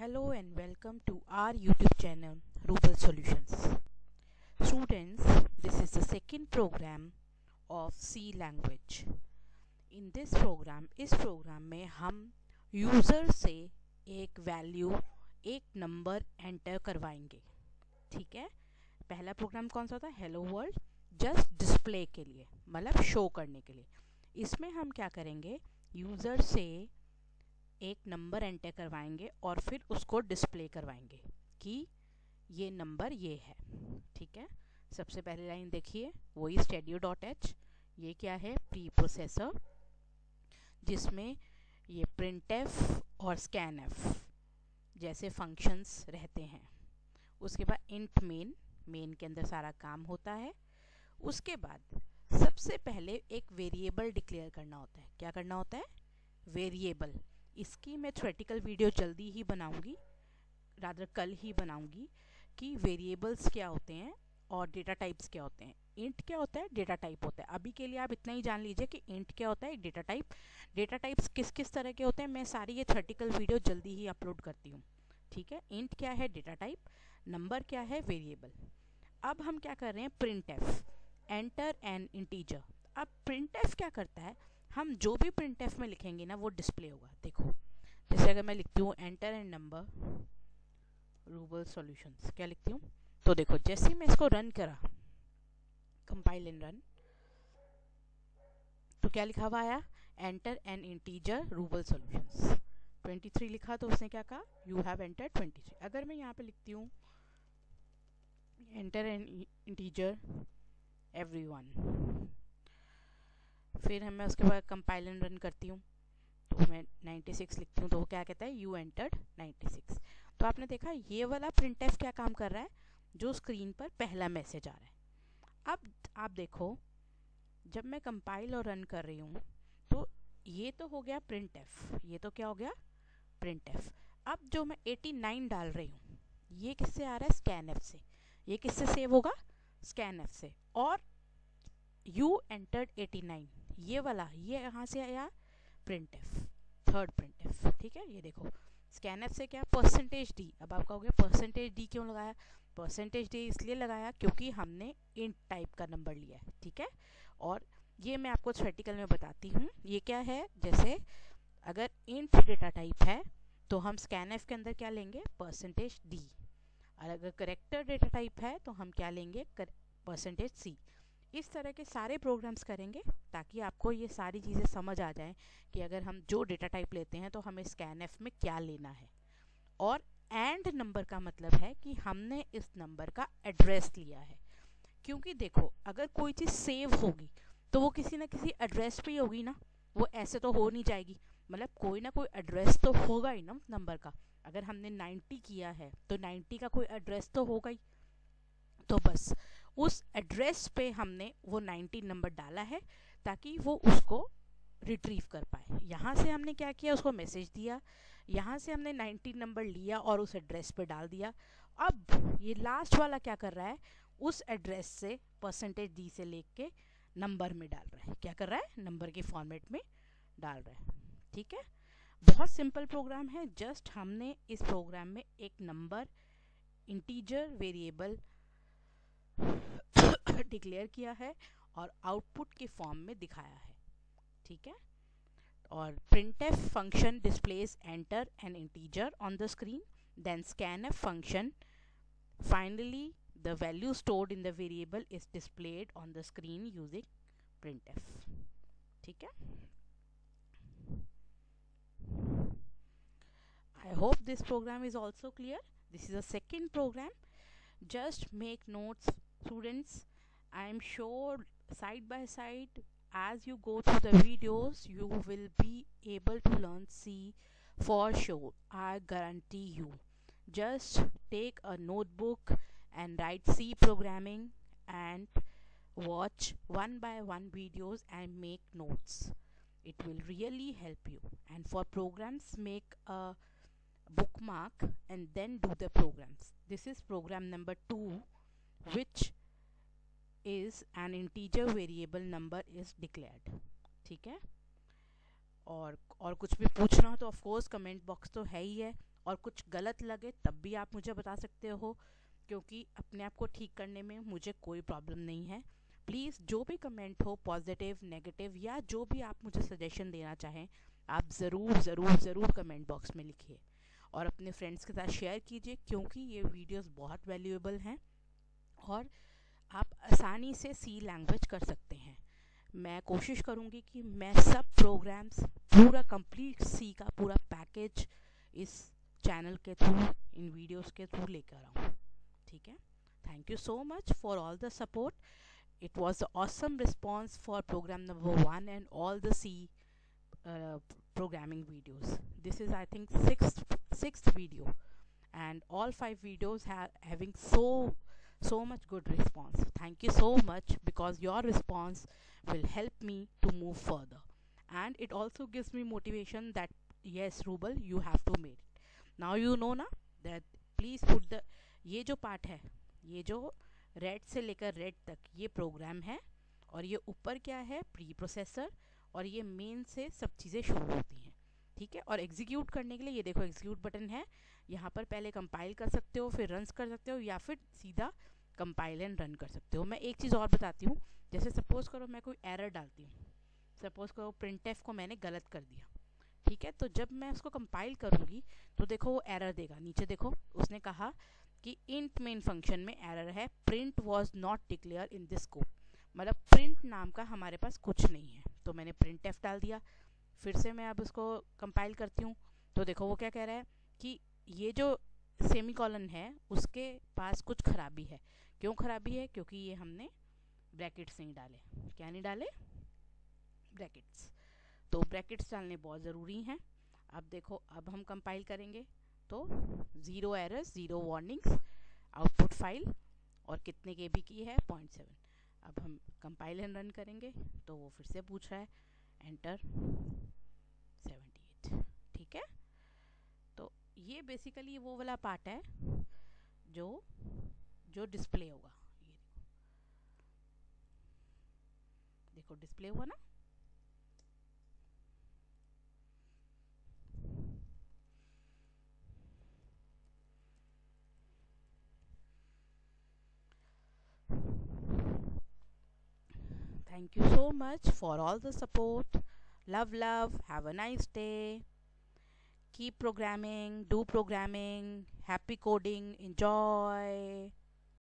Hello and welcome to our YouTube channel Rubal Solutions. Students, this is the second program of C language. In this program, इस programme में हम user से एक value, एक number enter करवाएंगे. ठीक है. पहला प्रोग्राम कौन सा था? हेलो वर्ल्ड, जस्ट डिस्प्ले के लिए, मतलब शो करने के लिए. इसमें हम क्या करेंगे, यूज़र से एक नंबर एंटर करवाएंगे और फिर उसको डिस्प्ले करवाएंगे कि ये नंबर ये है. ठीक है. सबसे पहली लाइन देखिए, वही stadio.h. ये क्या है? प्री प्रोसेसर, जिसमें ये printf और scanf जैसे फंक्शंस रहते हैं. उसके बाद int मेन के अंदर सारा काम होता है. उसके बाद सबसे पहले एक वेरिएबल डिक्लेयर करना होता है. क्या करना होता है? वेरिएबल. इसकी मैं थ्योरेटिकल वीडियो जल्दी ही बनाऊंगी, रादर कल ही बनाऊंगी, कि वेरिएबल्स क्या होते हैं और डेटा टाइप्स क्या होते हैं. इंट क्या होता है? डेटा टाइप होता है. अभी के लिए आप इतना ही जान लीजिए कि इंट क्या होता है, एक डेटा टाइप. डेटा टाइप्स किस किस तरह के होते हैं, मैं सारी ये थ्योरेटिकल वीडियो जल्दी ही अपलोड करती हूँ. ठीक है. इंट क्या है? Data type. नंबर क्या है? वेरिएबल. अब हम क्या कर रहे हैं? Printf, enter N integer. अब प्रिंटफ क्या करता है? हम जो भी प्रिंटफ में लिखेंगे ना, वो डिस्प्ले होगा. देखो, जैसे अगर मैं लिखती हूँ enter and number rouble solutions, क्या लिखती हूँ, तो देखो जैसे ही मैं इसको रन करा, कंपाइल एंड रन, तो क्या लिखा हुआ आया? Enter N integer rouble solutions. 23 लिखा तो उसने क्या कहा? You have entered 23. अगर मैं यहाँ पे लिखती हूँ एंटर एन इंटीजर एवरीवन, फिर मैं उसके बाद कंपाइल एंड रन करती हूँ, तो मैं 96 लिखती हूँ, तो वो क्या कहता है? You entered 96. तो आपने देखा ये वाला प्रिंटफ क्या काम कर रहा है? जो स्क्रीन पर पहला मैसेज आ रहा है. अब आप देखो, जब मैं कंपाइल और रन कर रही हूँ, तो ये तो हो गया प्रिंटफ. ये तो क्या हो गया? प्रिंटफ. अब जो मैं 89 डाल रही हूँ, ये किससे आ रहा है? स्कैनएफ से. ये किससे सेव होगा? स्कैनएफ से. और यू एंटर्ड 89, ये वाला, ये यहाँ से आया प्रिंटफ, थर्ड प्रिंटफ. ठीक है. ये देखो, स्कैनएफ से क्या? Percentage D. अब आपका हो गया परसेंटेज डी. क्यों लगाया परसेंटेज डी? इसलिए लगाया क्योंकि हमने इंट टाइप का नंबर लिया है. ठीक है. और ये मैं आपको थ्योरेटिकल में बताती हूँ. ये क्या है? जैसे अगर इंट डेटा टाइप है तो हम स्कैनएफ के अंदर क्या लेंगे? Percentage D. और अगर करेक्टर डेटा टाइप है तो हम क्या लेंगे? परसेंटेज सी. इस तरह के सारे प्रोग्राम्स करेंगे ताकि आपको ये सारी चीज़ें समझ आ जाएं कि अगर हम जो डेटा टाइप लेते हैं तो हमें स्कैनएफ में क्या लेना है. और एंड नंबर का मतलब है कि हमने इस नंबर का एड्रेस लिया है. क्योंकि देखो, अगर कोई चीज़ सेव होगी तो वो किसी ना किसी एड्रेस पे ही होगी ना. वो ऐसे तो हो नहीं जाएगी. मतलब कोई ना कोई एड्रेस तो होगा ही ना नंबर का. अगर हमने 90 किया है तो 90 का कोई एड्रेस तो होगा ही. तो बस उस एड्रेस पे हमने वो 90 नंबर डाला है ताकि वो उसको रिट्रीव कर पाए. यहाँ से हमने क्या किया? उसको मैसेज दिया. यहाँ से हमने 90 नंबर लिया और उस एड्रेस पे डाल दिया. अब ये लास्ट वाला क्या कर रहा है? उस एड्रेस से परसेंटेज डी से लेके नंबर में डाल रहा है. क्या कर रहा है? नंबर के फॉर्मेट में डाल रहा है. ठीक है. बहुत सिंपल प्रोग्राम है. जस्ट हमने इस प्रोग्राम में एक नंबर, इंटीजर वेरिएबल डिक्लेयर किया है और आउटपुट के फॉर्म में दिखाया है. ठीक है. और printf function displays enter an integer on the screen, then scanf function, finally the value stored in the variable is displayed on the screen using printf. ठीक है. I hope this program is also clear. This is a second program. Just make notes, students. I am sure side by side, as you go through the videos, you will be able to learn C for sure. I guarantee you. Just take a notebook and write C programming and watch one by one videos and make notes. It will really help you. And for programs, make a bookmark and then do the programs. This is program number 2, which is an integer variable number is declared. ठीक है. और कुछ भी पूछना हो तो of course comment box तो है ही है. और कुछ गलत लगे तब भी आप मुझे बता सकते हो, क्योंकि अपने आप को ठीक करने में मुझे कोई प्रॉब्लम नहीं है। प्लीज़ जो भी कमेंट हो, पॉजिटिव नेगेटिव या जो भी आप मुझे सजेशन देना चाहें, आप ज़रूर ज़रूर ज़रूर कमेंट बॉक्स में लिखिए और अपने फ्रेंड्स के साथ शेयर कीजिए, क्योंकि ये वीडियोस बहुत वैल्यूएबल हैं और आप आसानी से सी लैंग्वेज कर सकते हैं। मैं कोशिश करूँगी कि मैं सब प्रोग्राम्स, पूरा कंप्लीट सी का पूरा पैकेज इस चैनल के थ्रू, इन वीडियोस के थ्रू लेकर आऊँ। ठीक है, thank you so much for all the support. It was an awesome response for program number 1 and all the C programming videos. This is, I think, sixth video, and all 5 videos having so much good response. Thank you so much, because your response will help me to move further, and it also gives me motivation that yes, Rubal, you have to make it. Now you know na that please put the ये जो part है, ये जो red से लेकर red तक ये programme है, और ये ऊपर क्या है, प्री प्रोसेसर, और ये मेन से सब चीज़ें शुरू होती हैं। ठीक है, और एग्जीक्यूट करने के लिए ये देखो एग्जीक्यूट बटन है, यहाँ पर पहले कंपाइल कर सकते हो, फिर रन कर सकते हो, या फिर सीधा कंपाइल एंड रन कर सकते हो। मैं एक चीज़ और बताती हूँ, जैसे सपोज करो मैं कोई एरर डालती हूँ, सपोज करो printf को मैंने गलत कर दिया, ठीक है, तो जब मैं उसको कंपाइल करूँगी तो देखो वो एरर देगा। नीचे देखो उसने कहा कि इंट मेन फंक्शन में एरर है, print was not declare in this scope, मतलब प्रिंट नाम का हमारे पास कुछ नहीं है। तो मैंने प्रिंट एफ डाल दिया, फिर से मैं अब उसको कंपाइल करती हूँ तो देखो वो क्या कह रहा है कि ये जो सेमी कॉलन है उसके पास कुछ खराबी है। क्यों खराबी है? क्योंकि ये हमने ब्रैकेट्स नहीं डाले। क्या नहीं डाले? ब्रैकेट्स। तो ब्रैकेट्स डालने बहुत ज़रूरी हैं। अब देखो, अब हम कंपाइल करेंगे तो 0 एरर्स, 0 वार्निंग्स, आउटपुट फाइल, और कितने KB की है, 0.7। अब हम कंपाइल एंड रन करेंगे तो वो फिर से पूछ रहा है एंटर 78। ठीक है, तो ये बेसिकली वो वाला पार्ट है जो डिस्प्ले होगा। ये देखो डिस्प्ले हुआ ना। Thank you so much for all the support. Love, love. Have a nice day. Keep programming, do programming, happy coding, enjoy.